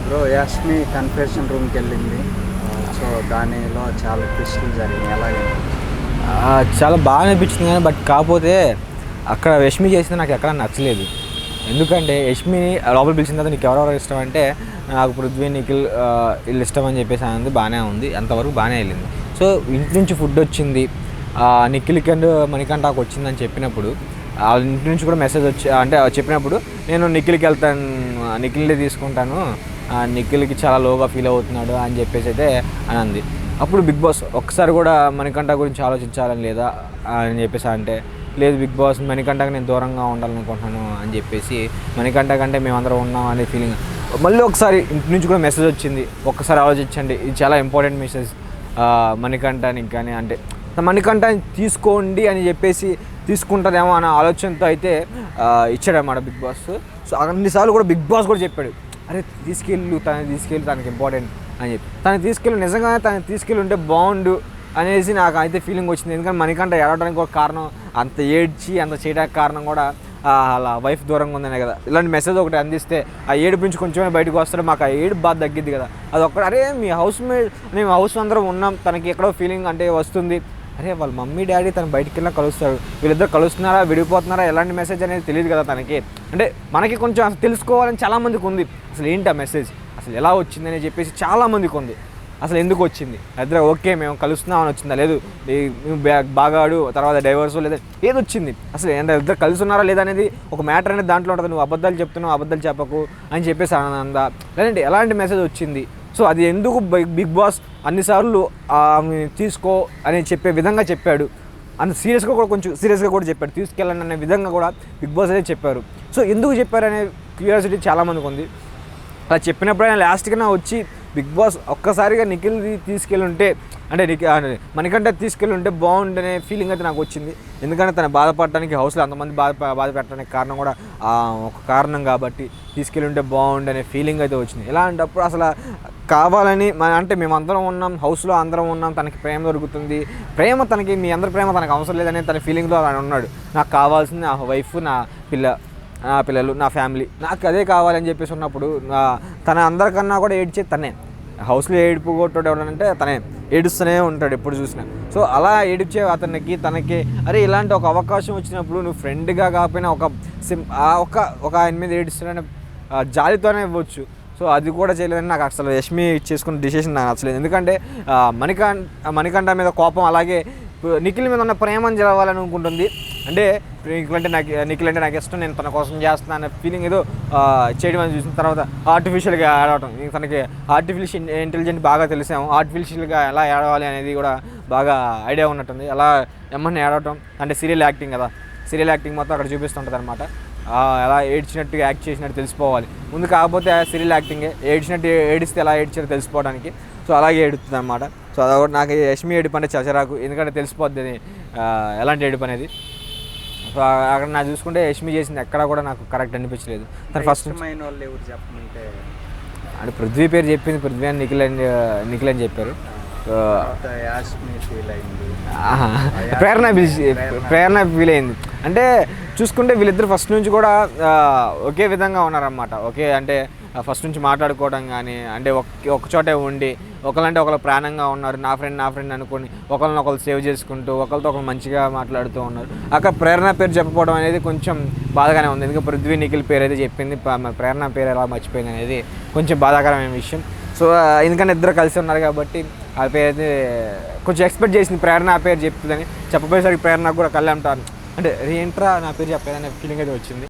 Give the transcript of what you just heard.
Bro Yashmi confession రూమ్కి వెళ్ళింది. So దానిలో చాలా ట్విస్టులు జరిగినాయి. అలాగే చాలా బాగా అనిపించింది కానీ కాకపోతే అక్కడ యష్మి చేసింది నాకు ఎక్కడ నచ్చలేదు. ఎందుకంటే యష్మిని లోపల పిలిచిన తర్వాత నీకు ఎవరెవరు ఇష్టం అంటే నాకు పృథ్వీ, నిఖిల్ వీళ్ళు ఇష్టం అని చెప్పేసి అనేది బాగానే ఉంది, అంతవరకు బాగానే వెళ్ళింది. సో ఇంటి నుంచి ఫుడ్ వచ్చింది, నిఖిల్కి అండ్ మణికంఠకు వచ్చిందని చెప్పినప్పుడు వాళ్ళ ఇంటి నుంచి కూడా మెసేజ్ వచ్చి అంటే చెప్పినప్పుడు నేను నిఖిల్కి వెళ్తాను, నిఖిల్ని తీసుకుంటాను, నిఖిల్కి చాలా లోగా ఫీల్ అవుతున్నాడు అని చెప్పేసి అయితే అని అంది. అప్పుడు బిగ్ బాస్ ఒక్కసారి కూడా మణికంఠ గురించి ఆలోచించాలని లేదా అని చెప్పేసి అంటే లేదు బిగ్ బాస్ మణికంఠకి నేను దూరంగా ఉండాలనుకుంటున్నాను అని చెప్పేసి మణికంఠ కంటే మేమందరం ఉన్నాం అనే ఫీలింగ్. మళ్ళీ ఒకసారి ఇంటి నుంచి కూడా మెసేజ్ వచ్చింది, ఒక్కసారి ఆలోచించండి, ఇది చాలా ఇంపార్టెంట్ మెసేజ్ మణికంఠనికి కానీ అంటే మణికంఠని తీసుకోండి అని చెప్పేసి తీసుకుంటారేమో అనే ఆలోచనతో అయితే ఇచ్చాడన్నమాట బిగ్ బాస్. సో అన్నిసార్లు కూడా బిగ్ బాస్ కూడా చెప్పాడు, అరే తీసుకెళ్ళి తనకి ఇంపార్టెంట్ అని చెప్పి తనకి తీసుకెళ్ళి నిజంగానే తనకి తీసుకెళ్ళి ఉంటే బాగుండు అనేసి నాకు అయితే ఫీలింగ్ వచ్చింది. ఎందుకంటే మణికంఠ ఏడవడానికి ఒక కారణం, అంత ఏడ్చి అంత చేయడానికి కారణం కూడా అలా వైఫ్ దూరంగా ఉందనే కదా. ఇలాంటి మెసేజ్ ఒకటి అందిస్తే ఆ ఏడుపు నుంచి కొంచెమే బయటకు వస్తాడు, మాకు ఆ ఏడుపు బాధ తగ్గిద్ది కదా. అది ఒక్కడ అరే మీ మేము హౌస్ అందరం ఉన్నాం, తనకి ఎక్కడో ఫీలింగ్ అంటే వస్తుంది, అరే వాళ్ళ మమ్మీ డాడీ తను బయటికి వెళ్ళినా కలుస్తాడు, వీళ్ళిద్దరు కలుస్తున్నారా విడిపోతున్నారా ఎలాంటి మెసేజ్ అనేది తెలియదు కదా తనకి. అంటే మనకి కొంచెం అసలు తెలుసుకోవాలని చాలామందికి ఉంది, అసలు ఏంటి ఆ మెసేజ్ అసలు ఎలా వచ్చిందని చెప్పేసి చాలామందికి ఉంది. అసలు ఎందుకు వచ్చింది, ఇద్దరు ఓకే మేము కలుస్తున్నామని వచ్చిందా, లేదు బాగాడు తర్వాత డైవర్స్ లేదా ఏది వచ్చింది, అసలు ఇద్దరు కలిసి ఉన్నారా లేదా అనేది ఒక మ్యాటర్ అనేది దాంట్లో ఉంటుంది. నువ్వు అబద్ధాలు చెప్తున్నావు, అబద్ధాలు చెప్పకు అని చెప్పేసి ఆనంద లేదంటే ఎలాంటి మెసేజ్ వచ్చింది. సో అది ఎందుకు బిగ్ బాస్ అన్నిసార్లు తీసుకో అని చెప్పే విధంగా చెప్పాడు, అంత సీరియస్గా కూడా కొంచెం సీరియస్గా కూడా చెప్పాడు, తీసుకెళ్ళండి అనే విధంగా కూడా బిగ్ బాస్ అయితే చెప్పారు. సో ఎందుకు చెప్పారనే క్యూరియాసిటీ చాలామందికి ఉంది. అలా చెప్పినప్పుడైనా లాస్ట్గా వచ్చి బిగ్ బాస్ ఒక్కసారిగా నిఖిల్ తీసుకెళ్ళి ఉంటే అంటే మణికంఠ తీసుకెళ్ళి ఉంటే బాగుండనే ఫీలింగ్ అయితే నాకు వచ్చింది. ఎందుకంటే తను బాధపడటానికి హౌస్లో అంతమంది బాధ పెట్టడానికి కారణం కూడా ఒక కారణం కాబట్టి తీసుకెళ్ళి ఉంటే బాగుండనే ఫీలింగ్ అయితే వచ్చింది. ఇలాంటప్పుడు అసలు కావాలని అంటే మేమందరం ఉన్నాం, హౌస్లో అందరం ఉన్నాం, తనకి ప్రేమ దొరుకుతుంది, తనకి మీ అందరి ప్రేమ తనకు అవసరం లేదనే తన ఫీలింగ్లో ఆయన ఉన్నాడు. నాకు కావాల్సింది నా వైఫ్, నా పిల్లలు, నా ఫ్యామిలీ, నాకు అదే కావాలని చెప్పేసి ఉన్నప్పుడు తన అందరికన్నా కూడా ఏడ్చే తనే. హౌస్లో ఏడుపు కొట్టాడు ఎవడంటే తనే ఏడుస్తూనే ఉంటాడు ఎప్పుడు చూసినా. సో అలా ఏడిచే తనకి అరే ఇలాంటి ఒక అవకాశం వచ్చినప్పుడు నువ్వు ఫ్రెండ్గా కాకపోయినా ఒక ఆయన మీద ఏడుస్తున్నానే జాలితోనే ఇవ్వచ్చు. సో అది కూడా చేయలేదని నాకు అసలు యష్మి చేసుకున్న డిసిషన్ నాకు నచ్చలేదు. ఎందుకంటే మణికంఠ మీద కోపం, అలాగే నిఖిల్ మీద ఉన్న ప్రేమను జరగాలని అనుకుంటుంది. అంటే నిఖిల్ అంటే నాకు ఇష్టం, నేను తన కోసం చేస్తున్నాను అనే ఫీలింగ్ ఏదో చేయడం అని చూసిన తర్వాత ఆర్టిఫిషియల్గా ఆడవటం, తనకి ఆర్టిఫిషియల్ ఇంటెలిజెంట్ బాగా తెలిసాము, ఆర్టిఫిషియల్గా ఎలా ఏడవాలి అనేది కూడా బాగా ఐడియా ఉన్నట్టుంది. అలా ఏమన్నా ఏడవటం అంటే సీరియల్ యాక్టింగ్ కదా, సీరియల్ యాక్టింగ్ మొత్తం అక్కడ చూపిస్తుంటుంది అనమాట. ఎలా ఏడ్చినట్టుగా యాక్ట్ చేసినట్టు తెలిసిపోవాలి ముందు, కాకపోతే సీరియల్ యాక్టింగే ఏడిస్తే ఎలా ఏడ్చారో తెలిసిపోవడానికి. సో అలాగే ఏడుతుంది అనమాట. సో అదొకటి నాకు యష్మి ఏడుపు అంటే చచరాకు, ఎందుకంటే తెలిసిపోద్ది ఎలాంటి ఏడుపు అనేది. సో అక్కడ నాకు చూసుకుంటే యష్మి చేసింది ఎక్కడా కూడా నాకు కరెక్ట్ అనిపించలేదు. తను ఫస్ట్ వాళ్ళు ఎవరు చెప్పమంటే అంటే పృథ్వీ పేరు చెప్పింది, పృథ్వీ అని నిఖిల్ అని చెప్పారు. ప్రేరణ ఫీల్ అయింది. అంటే చూసుకుంటే వీళ్ళిద్దరు ఫస్ట్ నుంచి కూడా ఒకే విధంగా ఉన్నారన్నమాట. ఓకే అంటే ఫస్ట్ నుంచి మాట్లాడుకోవడం కానీ అంటే ఒక చోటే ఉండి ఒకళ్ళంటే ఒకళ్ళు ప్రాణంగా ఉన్నారు, నా ఫ్రెండ్ అనుకొని ఒకరినొకరు సేవ్ చేసుకుంటూ ఒకరితో ఒకరు మంచిగా మాట్లాడుతూ ఉన్నారు. అక్కడ ప్రేరణ పేరు చెప్పకపోవడం అనేది కొంచెం బాధగానే ఉంది. ఎందుకంటే పృథ్వీ నిఖిల్ పేరు అయితే చెప్పింది, ప్రేరణ పేరు ఎలా మర్చిపోయింది అనేది కొంచెం బాధాకరమైన విషయం. సో ఎందుకంటే ఇద్దరు కలిసి ఉన్నారు కాబట్టి ఆ పేరు అయితే కొంచెం ఎక్స్పెక్ట్ చేసింది ప్రేరణ ఆ పేరు చెప్తుందని, చెప్పబోయేసరికి ప్రేరణ కూడా కళ్ళు అంటారు, అంటే ఏంట్రా నా పేరు చెప్పేదనే ఫీలింగ్ అయితే వచ్చింది.